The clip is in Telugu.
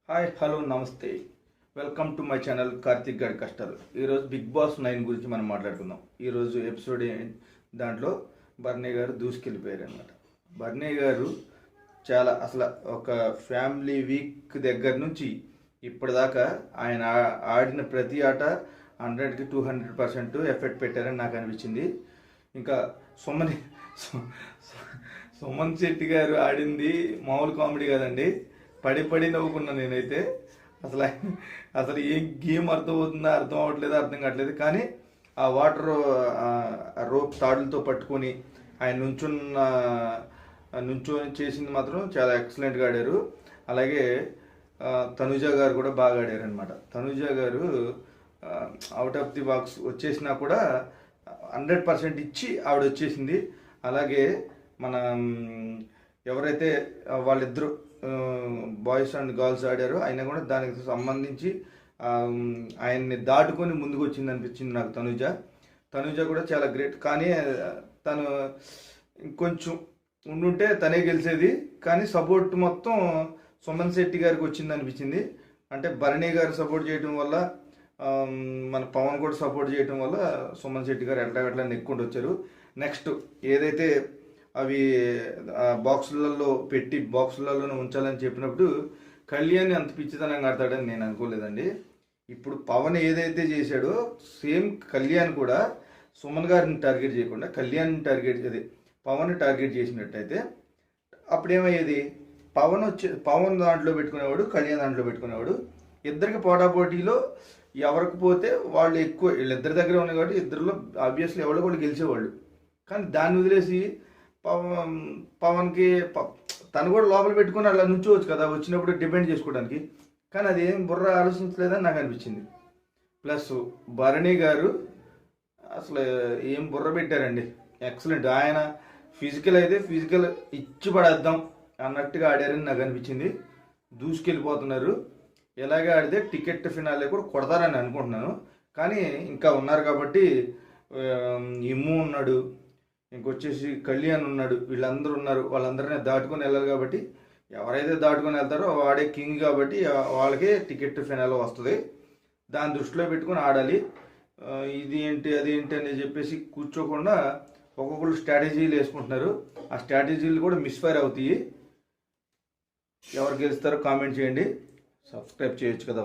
హాయ్ హలో నమస్తే welcome to my channel Karthik గడ్ కష్టాలు. ఈరోజు బిగ్ బాస్ 9 గురించి మనం మాట్లాడుకుందాం. ఈరోజు ఎపిసోడ్ దాంట్లో బర్నీ గారు దూసుకెళ్ళిపోయారు అనమాట. బర్నీ గారు చాలా అసలు ఒక ఫ్యామిలీ వీక్ దగ్గర నుంచి ఇప్పటిదాకా ఆయన ఆడిన ప్రతి ఆట 100కి 200% ఎఫెక్ట్ పెట్టారని నాకు అనిపించింది. ఇంకా సుమన్ శెట్టి గారు ఆడింది మామూలు కామెడీ కాదండి. పడి నవ్వుకున్నాను నేనైతే. అసలు ఏం గేమ్ అర్థం అవ్వట్లేదు, అర్థం కావట్లేదు. కానీ ఆ వాటర్ రోప్ తాడులతో పట్టుకొని ఆయన నుంచొని చేసింది మాత్రం చాలా ఎక్సలెంట్గా ఆడారు. అలాగే తనుజ గారు కూడా బాగా ఆడారు అనమాట. తనుజ గారు అవుట్ ఆఫ్ ది బాక్స్ వచ్చేసినా కూడా 100% ఇచ్చి ఆవిడ వచ్చేసింది. అలాగే మన ఎవరైతే వాళ్ళిద్దరూ బాయ్స్ అండ్ గర్ల్స్ ఆడారో అయినా కూడా దానికి సంబంధించి ఆయన్ని దాటుకొని ముందుకు వచ్చింది అనిపించింది నాకు తనుజ కూడా చాలా గ్రేట్. కానీ తను ఇంకొంచెం ఉండుంటే తనే గెలిచేది. కానీ సపోర్ట్ మొత్తం సుమన్ శెట్టి గారికి వచ్చింది అనిపించింది. అంటే భరణి గారు సపోర్ట్ చేయడం వల్ల, మన పవన్ కూడా సపోర్ట్ చేయడం వల్ల సుమన్ శెట్టి గారు ఎట్లా నెక్కుంటూ వచ్చారు. నెక్స్ట్ ఏదైతే అవి బాక్సులలో పెట్టి బాక్సులలోనే ఉంచాలని చెప్పినప్పుడు కళ్యాణ్ అంత పిచ్చితనంగా ఆడతాడని నేను అనుకోలేదండి. ఇప్పుడు పవన్ ఏదైతే చేశాడో సేమ్ కళ్యాణ్ కూడా సుమన్ గారిని టార్గెట్ చేయకుండా పవన్ టార్గెట్ చేసినట్టయితే అప్పుడేమయ్యేది, పవన్ దాంట్లో పెట్టుకునేవాడు, కళ్యాణ్ దాంట్లో పెట్టుకునేవాడు. ఇద్దరికి పోటాపోటీలో ఎవరికి పోతే వాళ్ళు ఎక్కువ, వీళ్ళిద్దరి దగ్గర ఉన్నాయి కాబట్టి ఇద్దరిలో ఆబ్వియస్లీ ఎవరు కూడా గెలిచేవాళ్ళు. కానీ దాన్ని వదిలేసి పవన్కి తను కూడా లోపల పెట్టుకుని అలా నుంచోవచ్చు కదా వచ్చినప్పుడు డిపెండ్ చేసుకోవడానికి. కానీ అది ఏం బుర్ర ఆలోచించలేదని నాకు అనిపించింది. ప్లస్ భరణి గారు అసలు ఏం బుర్ర పెట్టారండి, ఎక్సలెంట్. ఆయన ఫిజికల్ అయితే ఫిజికల్ ఇచ్చి పడేద్దాం అన్నట్టుగా ఆడారని నాకు అనిపించింది. దూసుకెళ్ళిపోతున్నారు. ఎలాగే ఆడితే టికెట్ ఫినాలే కూడా కొడతారని అనుకుంటున్నాను. కానీ ఇంకా ఉన్నారు కాబట్టి ఇమ్ము ఉన్నాడు, ఇంకొచ్చేసి కళ్యాణ్ ఉన్నాడు, వీళ్ళందరూ ఉన్నారు. వాళ్ళందరినీ దాటుకొని వెళ్ళాలి కాబట్టి ఎవరైతే దాటుకొని వెళ్తారో వాడే కింగ్ కాబట్టి వాళ్ళకే టికెట్ ఫైనల్ వస్తుంది. దాన్ని దృష్టిలో పెట్టుకొని ఆడాలి. ఇది ఏంటి అది ఏంటి అని చెప్పేసి కూర్చోకుండా ఒక్కొక్కరు స్ట్రాటజీలు వేసుకుంటున్నారు. ఆ స్ట్రాటజీలు కూడా మిస్ఫైర్ అవుతాయి. ఎవరు గెలుస్తారో కామెంట్ చేయండి, సబ్స్క్రైబ్ చేయొచ్చు కదా.